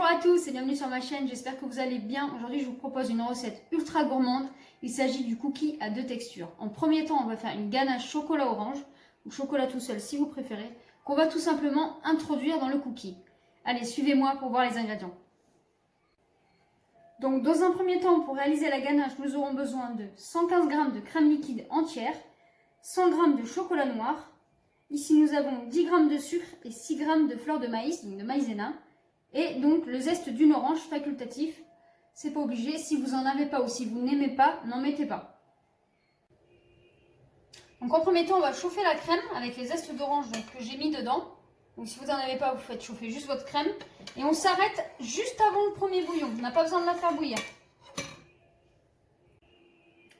Bonjour à tous et bienvenue sur ma chaîne, j'espère que vous allez bien. Aujourd'hui je vous propose une recette ultra gourmande. Il s'agit du cookie à deux textures. En premier temps on va faire une ganache chocolat orange, ou chocolat tout seul si vous préférez, qu'on va tout simplement introduire dans le cookie. Allez, suivez-moi pour voir les ingrédients. Donc dans un premier temps, pour réaliser la ganache, nous aurons besoin de 115 g de crème liquide entière, 100 g de chocolat noir. Ici nous avons 10 g de sucre et 6 g de fleur de maïs, donc de maïzena. Et donc le zeste d'une orange facultatif, c'est pas obligé, si vous en avez pas ou si vous n'aimez pas, n'en mettez pas. Donc en premier temps, on va chauffer la crème avec les zestes d'orange que j'ai mis dedans. Donc si vous n'en avez pas, vous faites chauffer juste votre crème. Et on s'arrête juste avant le premier bouillon, on n'a pas besoin de la faire bouillir.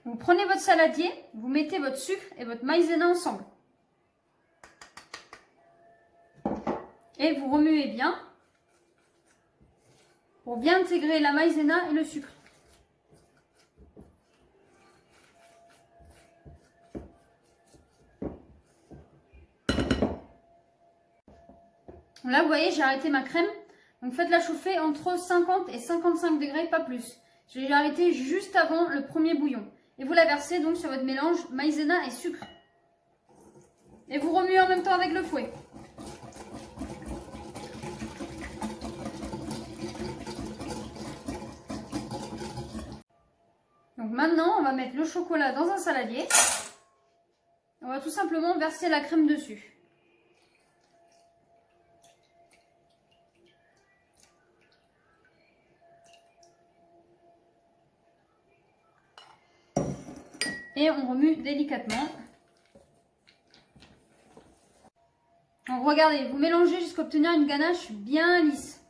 Vous prenez votre saladier, vous mettez votre sucre et votre maïzena ensemble. Et vous remuez bien, pour bien intégrer la maïzena et le sucre. Là, vous voyez, j'ai arrêté ma crème. Donc, faites-la chauffer entre 50 et 55 degrés, pas plus. Je l'ai arrêté juste avant le premier bouillon. Et vous la versez donc sur votre mélange maïzena et sucre. Et vous remuez en même temps avec le fouet. Donc maintenant, on va mettre le chocolat dans un saladier. On va tout simplement verser la crème dessus. Et on remue délicatement. Donc regardez, vous mélangez jusqu'à obtenir une ganache bien lisse.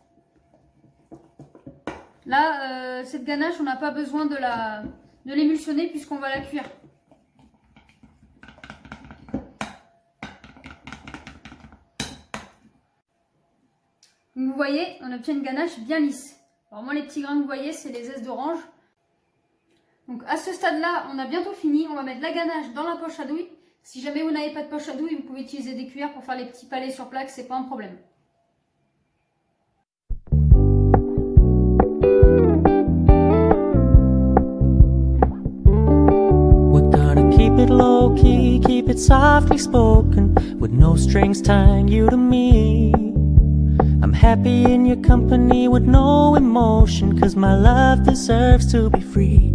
Là, cette ganache, on n'a pas besoin de l'émulsionner puisqu'on va la cuire. Donc vous voyez, on obtient une ganache bien lisse. Alors moi, les petits grains que vous voyez, c'est les zestes d'orange. Donc à ce stade-là, on a bientôt fini. On va mettre la ganache dans la poche à douille. Si jamais vous n'avez pas de poche à douille, vous pouvez utiliser des cuillères pour faire les petits palets sur plaque, c'est pas un problème. Keep it low key, keep it softly spoken, with no strings tying you to me. I'm happy in your company with no emotion, 'cause my love deserves to be free.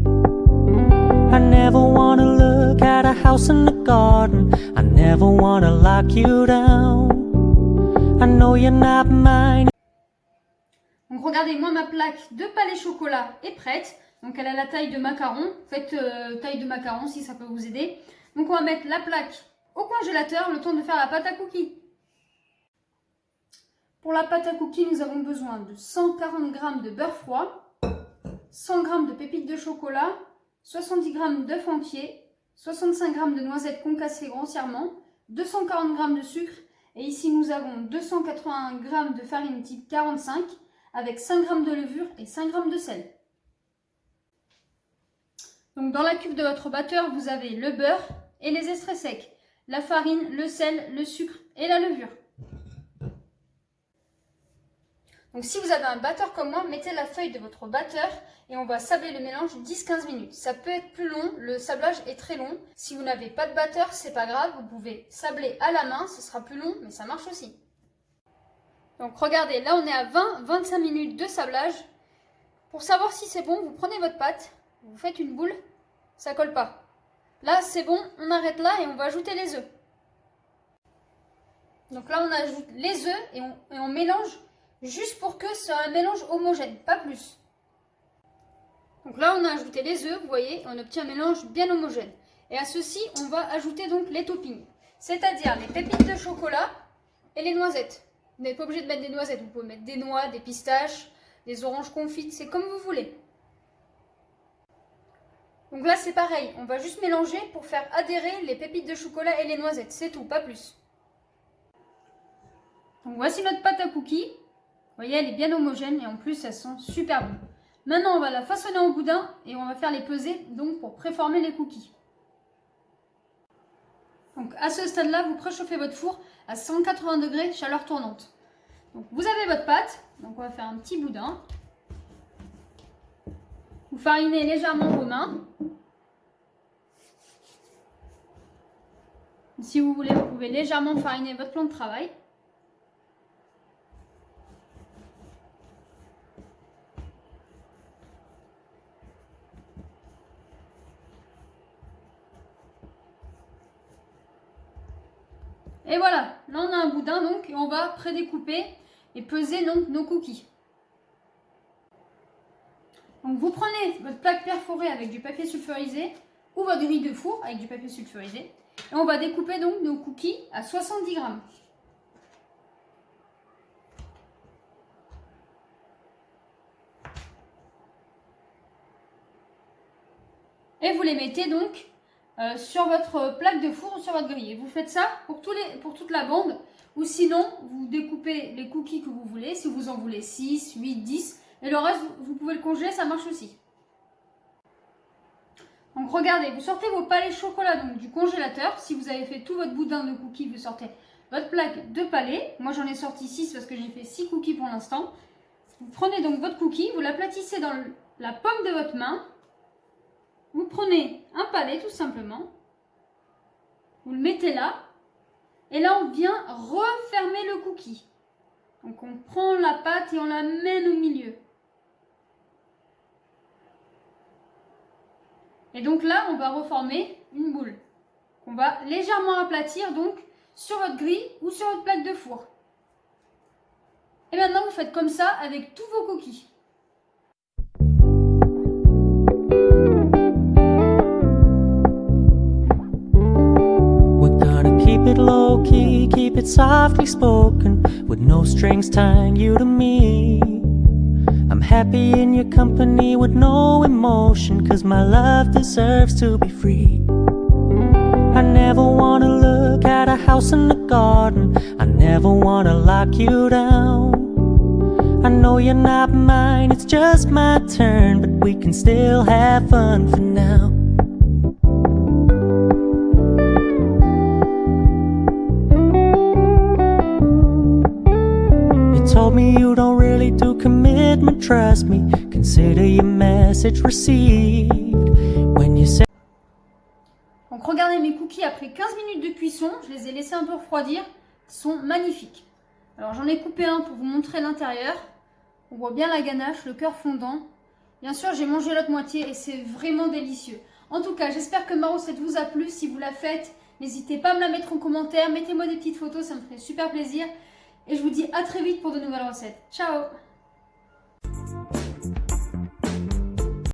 I never wanna look at a house in the garden, I never wanna lock you down. I know you're not mine. Donc regardez, moi ma plaque de palais chocolat est prête. Donc elle a la taille de macaron. Faites taille de macaron si ça peut vous aider. Donc on va mettre la plaque au congélateur le temps de faire la pâte à cookies. Pour la pâte à cookies, nous avons besoin de 140 g de beurre froid, 100 g de pépites de chocolat, 70 g d'œufs entiers, 65 g de noisettes concassées grossièrement, 240 g de sucre et ici nous avons 280 g de farine type 45 avec 5 g de levure et 5 g de sel. Donc dans la cuve de votre batteur, vous avez le beurre et les extraits secs, la farine, le sel, le sucre et la levure. Donc si vous avez un batteur comme moi, mettez la feuille de votre batteur et on va sabler le mélange 10-15 minutes. Ça peut être plus long, le sablage est très long. Si vous n'avez pas de batteur, c'est pas grave, vous pouvez sabler à la main, ce sera plus long, mais ça marche aussi. Donc regardez, là on est à 20-25 minutes de sablage. Pour savoir si c'est bon, vous prenez votre pâte, vous faites une boule, ça colle pas. Là c'est bon, on arrête là et on va ajouter les œufs. Donc là on ajoute les œufs et on mélange juste pour que ce soit un mélange homogène, pas plus. Donc là on a ajouté les œufs, vous voyez, on obtient un mélange bien homogène. Et à ceci on va ajouter donc les toppings, c'est-à-dire les pépites de chocolat et les noisettes. Vous n'êtes pas obligé de mettre des noisettes, vous pouvez mettre des noix, des pistaches, des oranges confites, c'est comme vous voulez. Donc là c'est pareil, on va juste mélanger pour faire adhérer les pépites de chocolat et les noisettes, c'est tout, pas plus. Donc voici notre pâte à cookies. Vous voyez, elle est bien homogène et en plus elle sent super bon. Maintenant on va la façonner en boudin et on va faire les peser donc pour préformer les cookies. Donc à ce stade là, vous préchauffez votre four à 180 degrés chaleur tournante. Donc vous avez votre pâte, donc on va faire un petit boudin. Vous farinez légèrement vos mains. Si vous voulez, vous pouvez légèrement fariner votre plan de travail. Et voilà, là on a un boudin donc et on va prédécouper et peser donc nos cookies. Donc vous prenez votre plaque perforée avec du papier sulfurisé ou votre grille de four avec du papier sulfurisé et on va découper donc nos cookies à 70 grammes. Et vous les mettez donc sur votre plaque de four ou sur votre grille. Vous faites ça pour toute la bande ou sinon vous découpez les cookies que vous voulez, si vous en voulez 6, 8, 10 et le reste vous pouvez le congeler, ça marche aussi. Donc regardez, vous sortez vos palets chocolat donc, du congélateur. Si vous avez fait tout votre boudin de cookies, vous sortez votre plaque de palais. Moi j'en ai sorti 6 parce que j'ai fait 6 cookies pour l'instant. Vous prenez donc votre cookie, vous l'aplatissez dans la paume de votre main. Vous prenez un palais tout simplement, vous le mettez là, et là on vient refermer le cookie. Donc on prend la pâte et on la mène au milieu. Et donc là on va reformer une boule qu'on va légèrement aplatir donc sur votre grille ou sur votre plaque de four. Et maintenant vous faites comme ça avec tous vos cookies. Keep it low key, keep it softly spoken, with no strings tying you to me. I'm happy in your company with no emotion, 'cause my love deserves to be free. I never wanna look at a house in the garden, I never wanna lock you down. I know you're not mine, it's just my turn, but we can still have fun for now. Told me you don't really do commitment, trust me, consider your message received. When you say... Donc regardez mes cookies après 15 minutes de cuisson, je les ai laissés un peu refroidir, ils sont magnifiques. Alors j'en ai coupé un pour vous montrer l'intérieur, on voit bien la ganache, le cœur fondant. Bien sûr j'ai mangé l'autre moitié et c'est vraiment délicieux. En tout cas j'espère que ma recette vous a plu, si vous la faites, n'hésitez pas à me la mettre en commentaire, mettez-moi des petites photos, ça me ferait super plaisir. Et je vous dis à très vite pour de nouvelles recettes. Ciao!